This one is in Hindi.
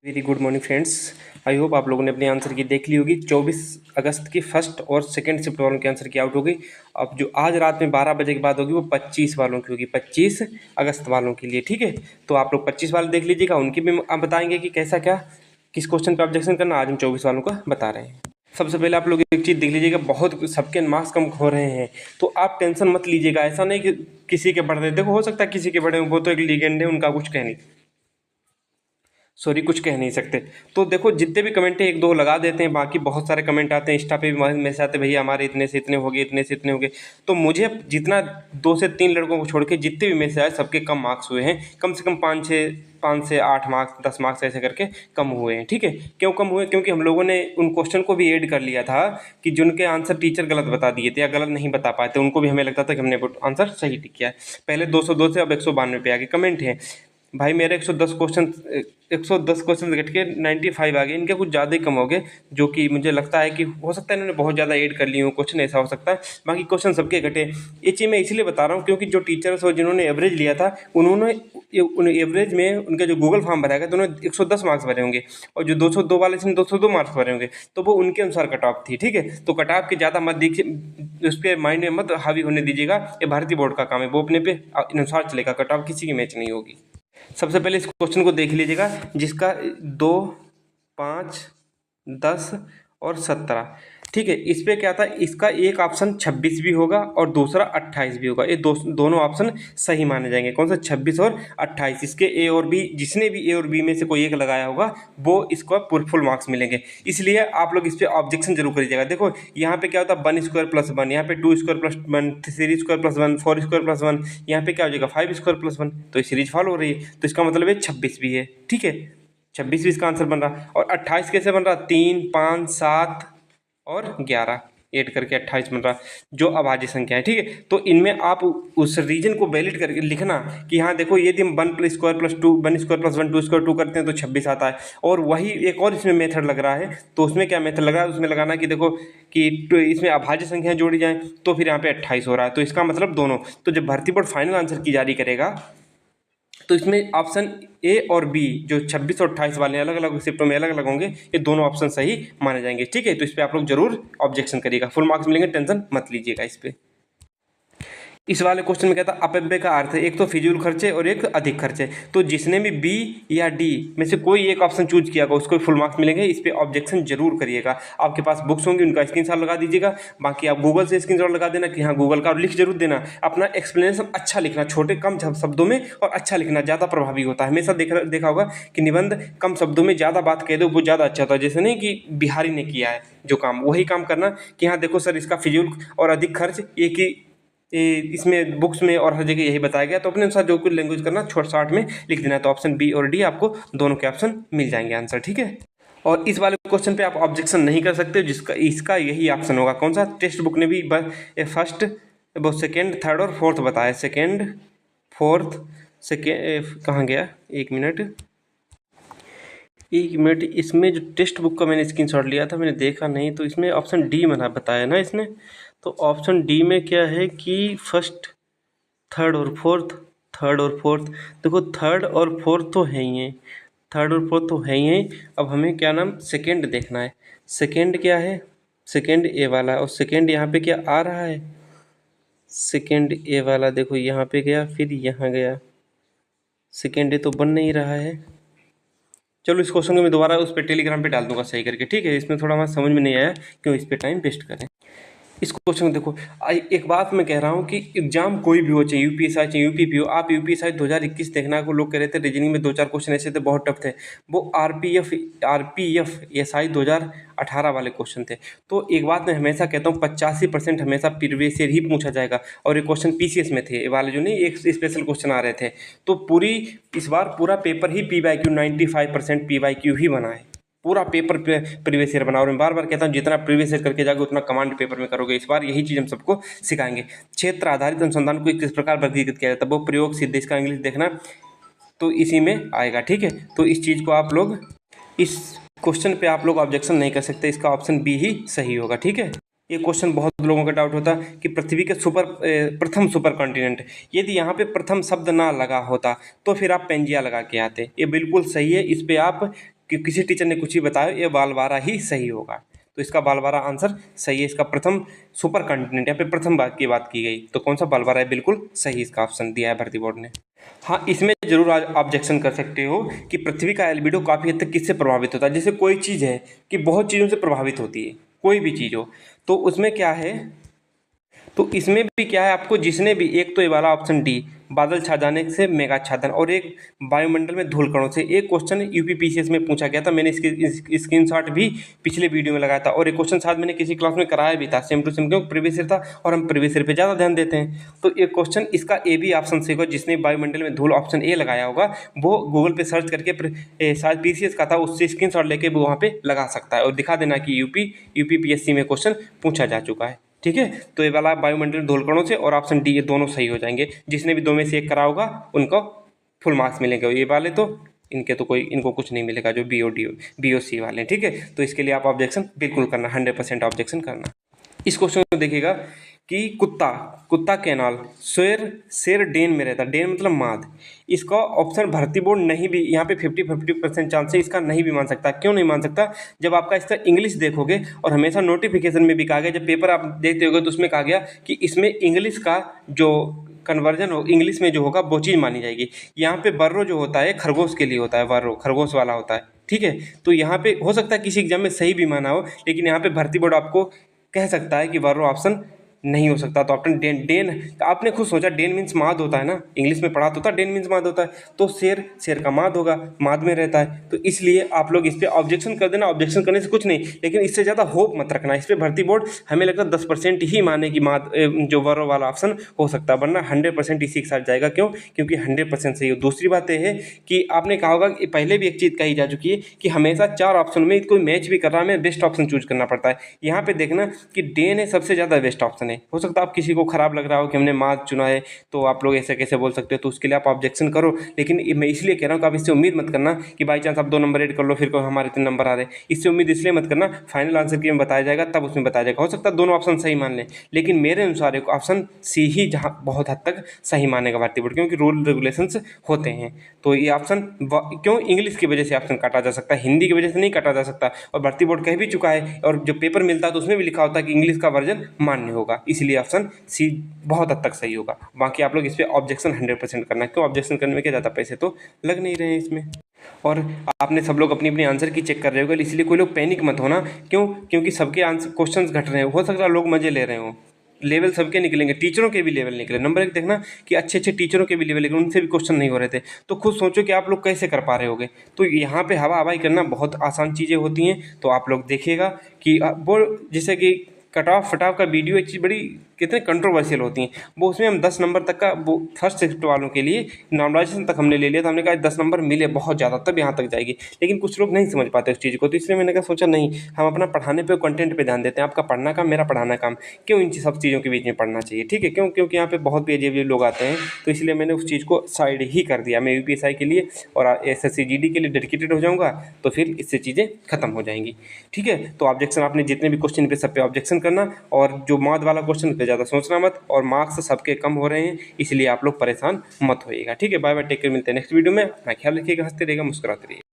Very good morning friends. I hope आप लोगों ने अपनी आंसर की देख ली होगी। 24 अगस्त की फर्स्ट और सेकंड शिफ्ट वालों की आंसर की आउट होगी। अब जो आज रात में 12 बजे के बाद होगी वो 25 वालों की होगी, 25 अगस्त वालों के लिए। ठीक है, तो आप लोग 25 वाले देख लीजिएगा, उनकी भी आप बताएंगे कि कैसा क्या किस क्वेश्चन पर ऑब्जेक्शन करना। आज हम 24 वालों का बता रहे हैं। सबसे पहले आप लोग एक चीज़ देख लीजिएगा, बहुत सबके मार्क्स कम हो रहे हैं, तो आप टेंशन मत लीजिएगा। ऐसा नहीं कि किसी के बढ़ रहे, देखो हो सकता है किसी के बढ़े हों, वो तो एक लीजेंड है, उनका कुछ कह नहीं, सॉरी कुछ कह नहीं सकते। तो देखो जितने भी कमेंट है एक दो लगा देते हैं, बाकी बहुत सारे कमेंट आते हैं, इंस्टा पे भी मैसेज आते हैं, भैया हमारे इतने से इतने हो गए, इतने से इतने हो गए। तो मुझे जितना 2 से 3 लड़कों को छोड़ के जितने भी मैसेज आए सबके कम मार्क्स हुए हैं, कम से कम 5 से 8 मार्क्स 10 मार्क्स ऐसे करके कम हुए हैं। ठीक है, क्यों कम हुए? क्योंकि हम लोगों ने उन क्वेश्चन को भी ऐड कर लिया था कि जिनके आंसर टीचर गलत बता दिए थे या गलत नहीं बता पाए थे, उनको भी हमें लगता था कि हमने आंसर सही टिक किया है। पहले 202 से अब 192 पे आ गए कमेंट हैं। भाई मेरे 110 क्वेश्चन घट के 95 आ गए, इनके कुछ ज़्यादा ही कम हो गए, जो कि मुझे लगता है कि हो सकता है इन्होंने बहुत ज़्यादा ऐड कर लिए हो क्वेश्चन, ऐसा हो सकता है। बाकी क्वेश्चन सबके घटे। ये चीज़ मैं इसलिए बता रहा हूँ क्योंकि जो टीचर्स और जिन्होंने एवरेज लिया था उन्होंने एवरेज में उनका जो गूगल फॉर्म भरा गया तो उन्होंने 110 मार्क्स भरे होंगे, और जो 202 वाले थे 202 मार्क्स भरे होंगे, तो वो उनके अनुसार कट ऑफ थी। ठीक है, तो कट ऑफ के ज़्यादा मत देखिए, उसके माइंड में मत हावी होने दीजिएगा। ये भारतीय बोर्ड का काम है, वो अपने पे अनुसार चलेगा, कट ऑफ किसी की मैच नहीं होगी। सबसे पहले इस क्वेश्चन को देख लीजिएगा, जिसका 2, 5, 10 और 17। ठीक है, इस पे क्या था, इसका एक ऑप्शन 26 भी होगा और दूसरा 28 भी होगा। ये दोनों ऑप्शन सही माने जाएंगे। कौन सा? 26 और 28। इसके ए और बी, जिसने भी ए और बी में से कोई एक लगाया होगा वो इसको फुल मार्क्स मिलेंगे। इसलिए आप लोग इस पर ऑब्जेक्शन जरूर करिएगा। देखो यहाँ पे क्या होता है, 1² + 1, यहाँ पे 2² + 1, 3² + 1, 4² + 1, यहाँ पे क्या हो जाएगा 5² + 1। तो ये सीरीज फॉलो हो रही है, तो इसका मतलब है 26 भी है। ठीक है, 26 भी इसका आंसर बन रहा। और 28 कैसे बन रहा? 3, 5, 7 और 11 ऐड करके 28 बन रहा, जो अभाज्य संख्या है। ठीक है, तो इनमें आप उस रीजन को वैलिड करके लिखना कि हाँ देखो, यदि हम 1² + 2, 1² + 1, 2² 2 करते हैं तो 26 आता है। और वही एक और इसमें मेथड लग रहा है, तो उसमें क्या मेथड लग रहा है, उसमें लगाना कि देखो कि इसमें अभाज्य संख्या जोड़ी जाए तो फिर यहाँ पे 28 हो रहा है। तो इसका मतलब दोनों, तो जब भर्ती बोर्ड फाइनल आंसर की जारी करेगा तो इसमें ऑप्शन ए और बी जो 26 और 28 वाले अलग अलग शिफ्टों में अलग अलग होंगे, ये दोनों ऑप्शन सही माने जाएंगे। ठीक है, तो इस पर आप लोग जरूर ऑब्जेक्शन करिएगा, फुल मार्क्स मिलेंगे, टेंशन मत लीजिएगा इस पर। इस वाले क्वेश्चन में कहता अपव्यय का अर्थ है एक तो फिजूल खर्चे और एक अधिक खर्चे। तो जिसने भी बी या डी में से कोई एक ऑप्शन चूज किया होगा उसको फुल मार्क्स मिलेंगे। इस पे ऑब्जेक्शन जरूर करिएगा। आपके पास बुक्स होंगी, उनका स्क्रीनशॉट लगा दीजिएगा। बाकी आप गूगल से स्क्रीनशॉट लगा देना कि हाँ गूगल का, और लिख जरूर देना। अपना एक्सप्लेनेशन अच्छा लिखना, छोटे कम शब्दों में और अच्छा लिखना ज़्यादा प्रभावी होता है। हमेशा देखा होगा कि निबंध कम शब्दों में ज़्यादा बात कह दो वो ज़्यादा अच्छा होता है। जैसे नहीं कि बिहारी ने किया है जो काम, वही काम करना कि हाँ देखो सर इसका फिजूल और अधिक खर्च एक ही इसमें बुक्स में और हर जगह यही बताया गया, तो अपने अनुसार जो कुछ लैंग्वेज करना शॉर्ट में लिख देना है। तो ऑप्शन बी और डी आपको दोनों के ऑप्शन मिल जाएंगे आंसर। ठीक है, और इस वाले क्वेश्चन पे आप ऑब्जेक्शन नहीं कर सकते, जिसका इसका यही ऑप्शन होगा। कौन सा? टेक्स्ट बुक ने भी फर्स्ट, वो सेकेंड, थर्ड और फोर्थ बताया। सेकेंड, फोर्थ, कहाँ गया, एक मिनट, इसमें जो टेक्स्ट बुक का मैंने स्क्रीनशॉट लिया था मैंने देखा नहीं, तो इसमें ऑप्शन डी मैंने बताया ना इसने। तो ऑप्शन डी में क्या है कि फर्स्ट, थर्ड और फोर्थ, थर्ड और फोर्थ। देखो थर्ड और फोर्थ तो है ही है, थर्ड और फोर्थ तो है ही है। अब हमें क्या नाम, सेकेंड देखना है। सेकेंड क्या है? सेकेंड ए वाला, और सेकेंड यहाँ पे क्या आ रहा है? सेकेंड ए वाला देखो यहाँ पे गया, फिर यहाँ गया, सेकेंड ए तो बन नहीं रहा है। चलो इस क्वेश्चन को मैं दोबारा उस पर टेलीग्राम पे डाल दूंगा सही करके। ठीक है, इसमें थोड़ा हमारा समझ में नहीं आया, क्यों इस पर टाइम वेस्ट करें। इस क्वेश्चन को देखो, एक बात मैं कह रहा हूँ कि एग्जाम कोई भी हो, चाहे यूपीएसआई चाहे यूपीपी हो, आप यूपीएसआई 2021 देखना को लोग कह रहे थे रीजनिंग में 2-4 क्वेश्चन ऐसे थे बहुत टफ थे। वो आरपीएफ एसआई 2018 वाले क्वेश्चन थे। तो एक बात मैं हमेशा कहता हूँ, 85% हमेशा प्रीवियस ईयर ही पूछा जाएगा, और ये क्वेश्चन पीसीएस में थे वाले, जो नहीं एक स्पेशल क्वेश्चन आ रहे थे। तो पूरी इस बार पूरा पेपर ही PYQ 95% PYQ ही बना है। पूरा पेपर प्रीवियस ईयर बना। और मैं बार बार कहता हूँ जितना प्रीवियस ईयर करके जाओगे उतना कमांड पेपर में करोगे। इस बार यही चीज़ हम सबको सिखाएंगे। क्षेत्र आधारित अनुसंधान को किस प्रकार वर्गीकृत किया जाता है, वो प्रयोग सिद्ध, इसका इंग्लिश देखना, तो इसी में आएगा। ठीक है, तो इस चीज़ को आप लोग, इस क्वेश्चन पे आप लोग ऑब्जेक्शन नहीं कर सकते, इसका ऑप्शन बी ही सही होगा। ठीक है, ये क्वेश्चन बहुत लोगों का डाउट होता है कि पृथ्वी के प्रथम सुपर कॉन्टिनेंट, यदि यहाँ पे प्रथम शब्द ना लगा होता तो फिर आप पेंजिया लगा के आते। ये बिल्कुल सही है, इस पे आप कि किसी टीचर ने कुछ भी बताया, ये बालवारा ही सही होगा। तो इसका बालवारा आंसर सही है। इसका प्रथम सुपर कॉन्टिनेंट यहाँ पे प्रथम भाग की बात की गई, तो कौन सा बालवारा है, बिल्कुल सही इसका ऑप्शन दिया है भर्ती बोर्ड ने। हाँ, इसमें जरूर ऑब्जेक्शन कर सकते हो कि पृथ्वी का एल्बिडो काफ़ी हद तक किससे प्रभावित होता है। जैसे कोई चीज़ है कि बहुत चीज़ों से प्रभावित होती है, कोई भी चीज़ हो, तो उसमें क्या है, तो इसमें भी क्या है, आपको जिसने भी, एक तो ये वाला ऑप्शन डी बादल छा जाने से मेघाच्छादन, और एक वायुमंडल में धूलकणों से। एक क्वेश्चन यूपीपीसीएस में पूछा गया था, मैंने इसकी स्क्रीनशॉट भी पिछले वीडियो में लगाया था, और एक क्वेश्चन शायद मैंने किसी क्लास में कराया भी था, सेम टू सेम, क्योंकि प्रीवियस ईयर था और हम प्रीवियस ईयर पे ज़्यादा ध्यान देते हैं। तो एक क्वेश्चन इसका ए भी ऑप्शन सही होगा, जिसने वायुमंडल में धूल ऑप्शन ए लगाया होगा वो गूगल पे सर्च करके शायद पीसीएस का था, उससे स्क्रीनशॉट लेके वो वहाँ पे लगा सकता है और दिखा देना कि यूपीपीएससी में क्वेश्चन पूछा जा चुका है। ठीक है, तो ये वाला वायुमंडल धूलकणों से और ऑप्शन डी, ये दोनों सही हो जाएंगे। जिसने भी दो में से एक करा होगा उनको फुल मार्क्स मिलेंगे, ये वाले तो इनके तो कोई, इनको कुछ नहीं मिलेगा जो बीओसी वाले। ठीक है, तो इसके लिए आप ऑब्जेक्शन बिल्कुल करना, 100% ऑब्जेक्शन करना। इस क्वेश्चन को देखिएगा कि कुत्ता कैनाल शेर डेन में रहता है, डेन मतलब माद। इसका ऑप्शन भर्ती बोर्ड नहीं भी, यहाँ पे 50% चांस है इसका नहीं भी मान सकता। क्यों नहीं मान सकता, जब आपका इसका इंग्लिश देखोगे, और हमेशा नोटिफिकेशन में भी कहा गया, जब पेपर आप देखते होगे तो उसमें कहा गया कि इसमें इंग्लिश का जो कन्वर्जन हो, इंग्लिश में जो होगा वो चीज़ मानी जाएगी। यहाँ पे बर्रो जो होता है खरगोश के लिए होता है, बर्रो खरगोश वाला होता है। ठीक है, तो यहाँ पे हो सकता है किसी एग्जाम में सही भी माना हो, लेकिन यहाँ पे भर्ती बोर्ड आपको कह सकता है कि बर्रो ऑप्शन नहीं हो सकता। तो ऑप्शन डेन तो आपने खुद सोचा, डेन मीन्स माद होता है ना, इंग्लिश में पढ़ा तो था, डेन मीन्स माद होता है, तो शेर का माद होगा, माद में रहता है। तो इसलिए आप लोग इस पर ऑब्जेक्शन कर देना। ऑब्जेक्शन करने से कुछ नहीं, लेकिन इससे ज़्यादा होप मत रखना। इस पर भर्ती बोर्ड हमें लगता है 10% ही माने कि माद जो वर्रो वाला ऑप्शन हो सकता है, वरना 100% इसी के साथ जाएगा। क्यों, क्योंकि 100% सही हो। दूसरी बात यह है कि आपने कहा होगा कि पहले भी एक चीज़ कही जा चुकी है कि हमेशा 4 ऑप्शन में कोई मैच भी कर रहा है, हमें बेस्ट ऑप्शन चूज करना पड़ता है। यहाँ पे देखना कि डेन है सबसे ज़्यादा बेस्ट ऑप्शन है। हो सकता है आप किसी को खराब लग रहा हो कि हमने माद चुना है, तो आप लोग ऐसे कैसे बोल सकते हो, तो उसके लिए आप ऑब्जेक्शन करो। लेकिन मैं इसलिए कह रहा हूँ कि आप इससे उम्मीद मत करना कि बाई चांस आप 2 नंबर ऐड कर लो फिर हमारे 3 नंबर आ रहे। इससे उम्मीद इसलिए मत करना, फाइनल आंसर की में बताया जाएगा तब उसमें बताया जाएगा। हो सकता है दोनों ऑप्शन सही मान लें, लेकिन मेरे अनुसार एक ऑप्शन सी ही जहाँ बहुत हद तक सही मानेगा भर्ती बोर्ड, क्योंकि रूल रेगुलेशंस होते हैं। तो ये ऑप्शन क्यों, इंग्लिश की वजह से ऑप्शन काटा जा सकता है, हिंदी की वजह से नहीं काटा जा सकता। और भर्ती बोर्ड कह भी चुका है, और जो पेपर मिलता है तो उसमें भी लिखा होता है कि इंग्लिश का वर्जन मान्य होगा, इसलिए ऑप्शन सी बहुत हद तक सही होगा। बाकी आप लोग इस पर ऑब्जेक्शन 100% करना है। क्यों, ऑब्जेक्शन करने में क्या ज़्यादा पैसे तो लग नहीं रहे हैं इसमें। और आपने सब लोग अपनी अपनी आंसर की चेक कर रहे होगे, इसलिए कोई लोग पैनिक मत होना। क्यों, क्योंकि सबके आंसर क्वेश्चंस घट रहे हैं, हो सकता है लोग मजे ले रहे हो, लेवल सबके निकलेंगे, टीचरों के भी लेवल निकले। नंबर 1 देखना कि अच्छे अच्छे टीचरों के भी लेवल निकले, उनसे भी क्वेश्चन नहीं हो रहे थे। तो खुद सोचो कि आप लोग कैसे कर पा रहे होगे। तो यहाँ पे हवा हवाई करना बहुत आसान चीज़ें होती हैं। तो आप लोग देखिएगा कि वो जैसे कि कटाव फटाव का वीडियो एक चीज़ बड़ी कितने कंट्रोवर्शियल होती हैं, वो उसमें हम 10 नंबर तक का, वो फर्स्ट शिफ्ट वालों के लिए नॉर्मलाइजेशन तक हमने ले लिया था। हमने कहा 10 नंबर मिले बहुत ज़्यादा तब यहाँ तक जाएगी, लेकिन कुछ लोग नहीं समझ पाते उस चीज़ को। तो इसलिए मैंने कहा सोचा नहीं, हम अपना पढ़ाने पे, कंटेंट पे ध्यान देते हैं। आपका पढ़ना काम, मेरा पढ़ाना काम, क्यों इन सब चीज़ों के बीच में पढ़ना चाहिए। ठीक है, क्यों, क्योंकि यहाँ पे बहुत भी अजीब लोग आते हैं, तो इसलिए मैंने उस चीज़ को साइड ही कर दिया। मैं यूपीएसआई के लिए और एसएससी जीडी के लिए डेडिकेटेड हो जाऊँगा, तो फिर इससे चीज़ें खत्म हो जाएंगी। ठीक है, तो ऑब्जेक्शन आपने जितने भी क्वेश्चन पे सब पे ऑब्जेक्शन करना, और जो माद वाला क्वेश्चन पे ज़्यादा सोचना मत, और मार्क्स सबके कम हो रहे हैं, इसलिए आप लोग परेशान मत होइएगा। ठीक है, बाय बाय, टेक केयर, मिलते हैं नेक्स्ट वीडियो में। अपना ख्याल रखिएगा, हंसते रहिएगा, मुस्कुराते रहिएगा।